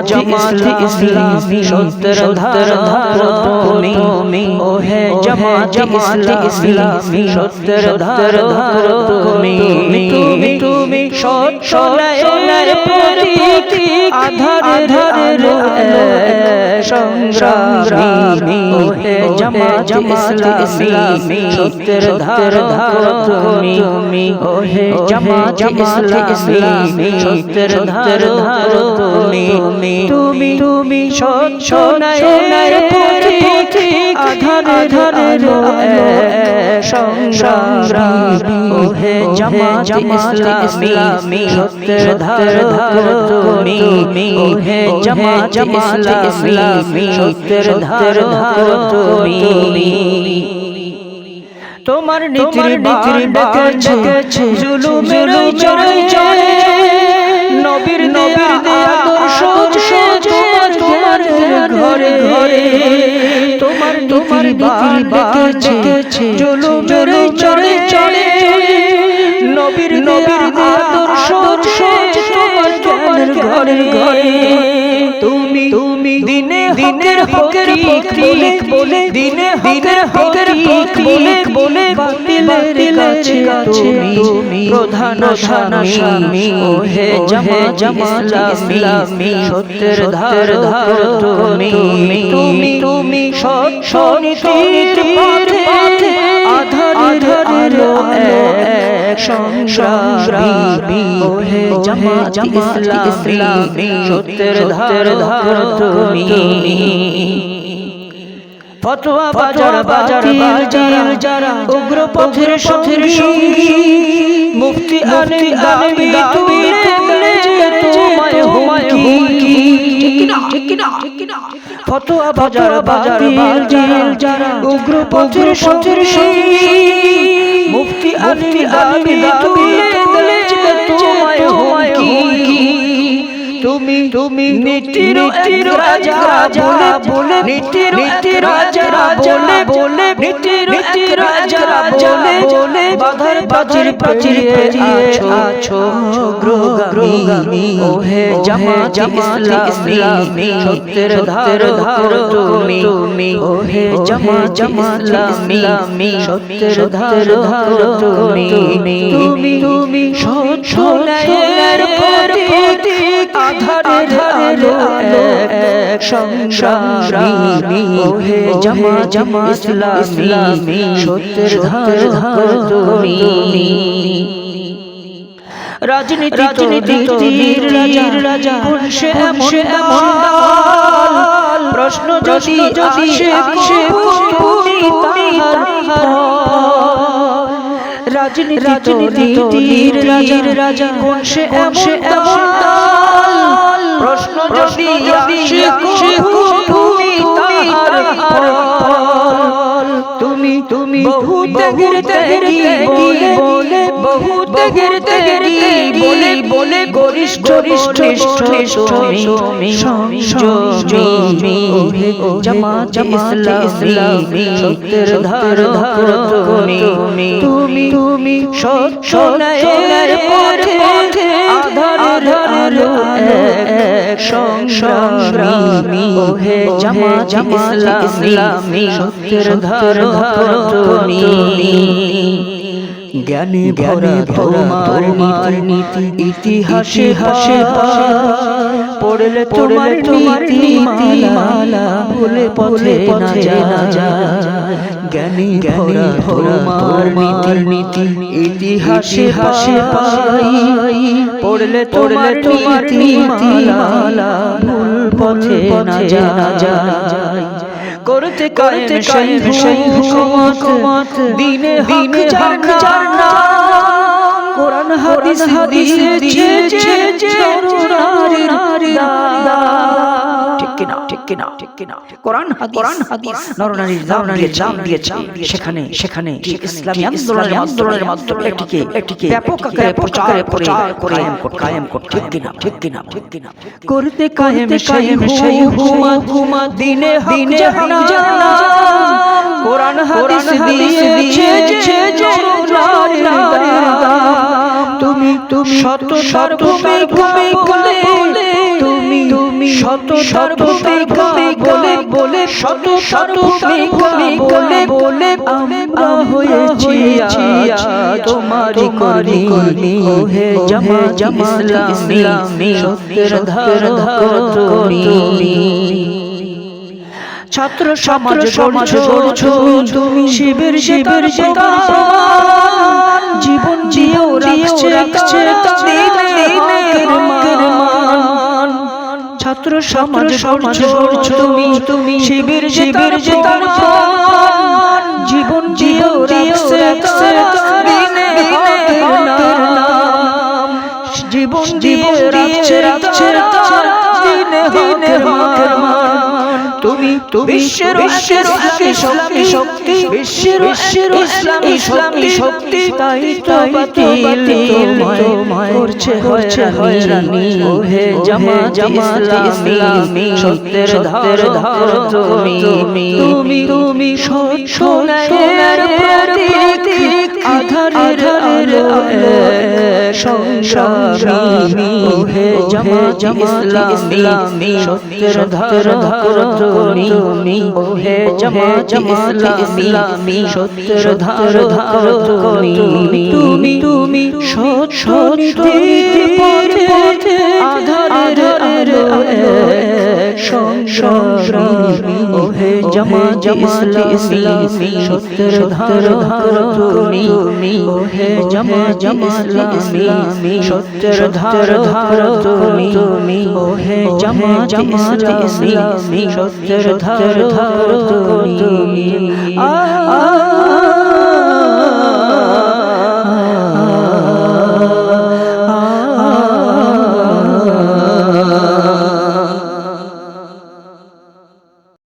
जमात इस्लामी सूत्रधार তুমি ও হে जमात इस्लामी सूत्रधार তুমি সৎ প্রতীক আধারের আলো সংগ্রামী ও হে जमात इस्लामी सूत्रधार তুমি ও হে जमात इस्लामी सूत्रधार তুমি সোনার প্রতীক আধারের সংগ্রামী ও হে জামাত ইসলামী সূত্রধার তুমি ও হে জামাত ইসলামী সূত্রধার তুমি তোমার নীতির ডেকেছে জুলুমের চড়ে নবীর আদর্শ তোমার ঘরে ঘরে তোমার ডেকেছে জুলুমের চড়ে নবীর আদর্শ তোমার ঘরে ঘরে তুমি দিনে হকের প্রতীক বলে দিনে হকের প্রতীক বলে বাতিলের কাছে তুমি প্রধান স্বামী ও হে জামাত ইসলামী সত্যের ধার তুমি সৎ পথে আধারের আলো সংগ্রামী ও হে জামাত ইসলামী সত্যের ধার তুমি ফতোয়া বাজার যারা উগ্র পথের সঙ্গী মুফতি আনে দাবি তুলে তোমায় হুমকি ঠিক না ফতোয়া বাজার যারা উগ্র পথের সঙ্গী মুফতি আনে দাবি তুলে তোমায় হুমকি তুমি নীতির রাজা বলে নীতির রাজা বলে নীতির রাজা বলে বাধার প্রাচীর আছো গ্রোগামী ও হে জামাত ইসলামী সত্যের ধার তুমি ও হে জামাত ইসলামী সত্যের ধার তুমি সোনার প্রতীক আধারের আলো সংগ্রামী ও হে জামাত ইসলামী সত্যের ধার তুমি রাজনীতির রাজা সে এমন প্রশ্ন যদি আসে রাজনীতির রাজা কোন সে এমন প্রশ্ন যদি আসে তুমি বহুত ত্যাগী বলে গরিষ্ঠ তুমি সংযমী ও জামাত ইসলামী সত্যের ধার তুমি সোনার পথে আধারের আলো সংগ্রামী ও হে জামাত ইসলামী সত্যের ধার তুমি জ্ঞানী ভরা তোমার নীতি ইতিহাসে পড়লে তোমার নীতিমালা ভুলে পথে না যায় জ্ঞানী ভরা তোমার নীতি ইতিহাসে পাই পড়লে তোমার নীতিমালা ভুল পথে না যায় করতে কায়েম সেই হুকুমত দিনে হক জানা কোরআন হাদিস দিয়েছে ঠিক কিনা কোরআন হাদিস নরনারীর দাম দিয়েছে সেখানে ইসলামী আন্দোলনের মাধ্যমে এটিকে ব্যাপক আকারে প্রচার করে কায়েম করতে ঠিক কিনা করতে কায়েম সেই হুকুমত দিনে জানা কোরআন হাদিস দিয়েছে নরনারীর দাম তুমি শত ভূমি বলে তুমি শত ভূমি বলে শত ভূমি বলে আমরা হয়েছি তোমারি কর্মী হে জামাত ইসলামী সত্যের ধারক তুমি ছাত্র সমাজ গড়ছো তুমি শিবির জীবন জিও রাখছে দিনের মান ছাত্র সমাজ গড়ছো তুমি শিবির জীবন জিও রাখছে দিনের নাম জীবন দিয়ে রাখছে দিনের মান তুমি বিশ্বের ইসলামী শক্তি তাই তো বাতিল তোমায় করছে হয়রানি হে জামাত ইসলামী সত্যের ধারক তুমি সোনার প্রতীক আধারের আলো সংসারী হে জামাত ইসলামী সত্যের ধারক তুমি হে জামাত ইসলামী সত্যের ধারক তুমি সত্যনীতির পথে আধারের আলো সংসারী হে জামাত ইসলামী সত্যের ধারক তুমি হে জামাত ইসলামী সত্যের ধারক তুমি হে জামাত ইসলামী সত্যের ধারক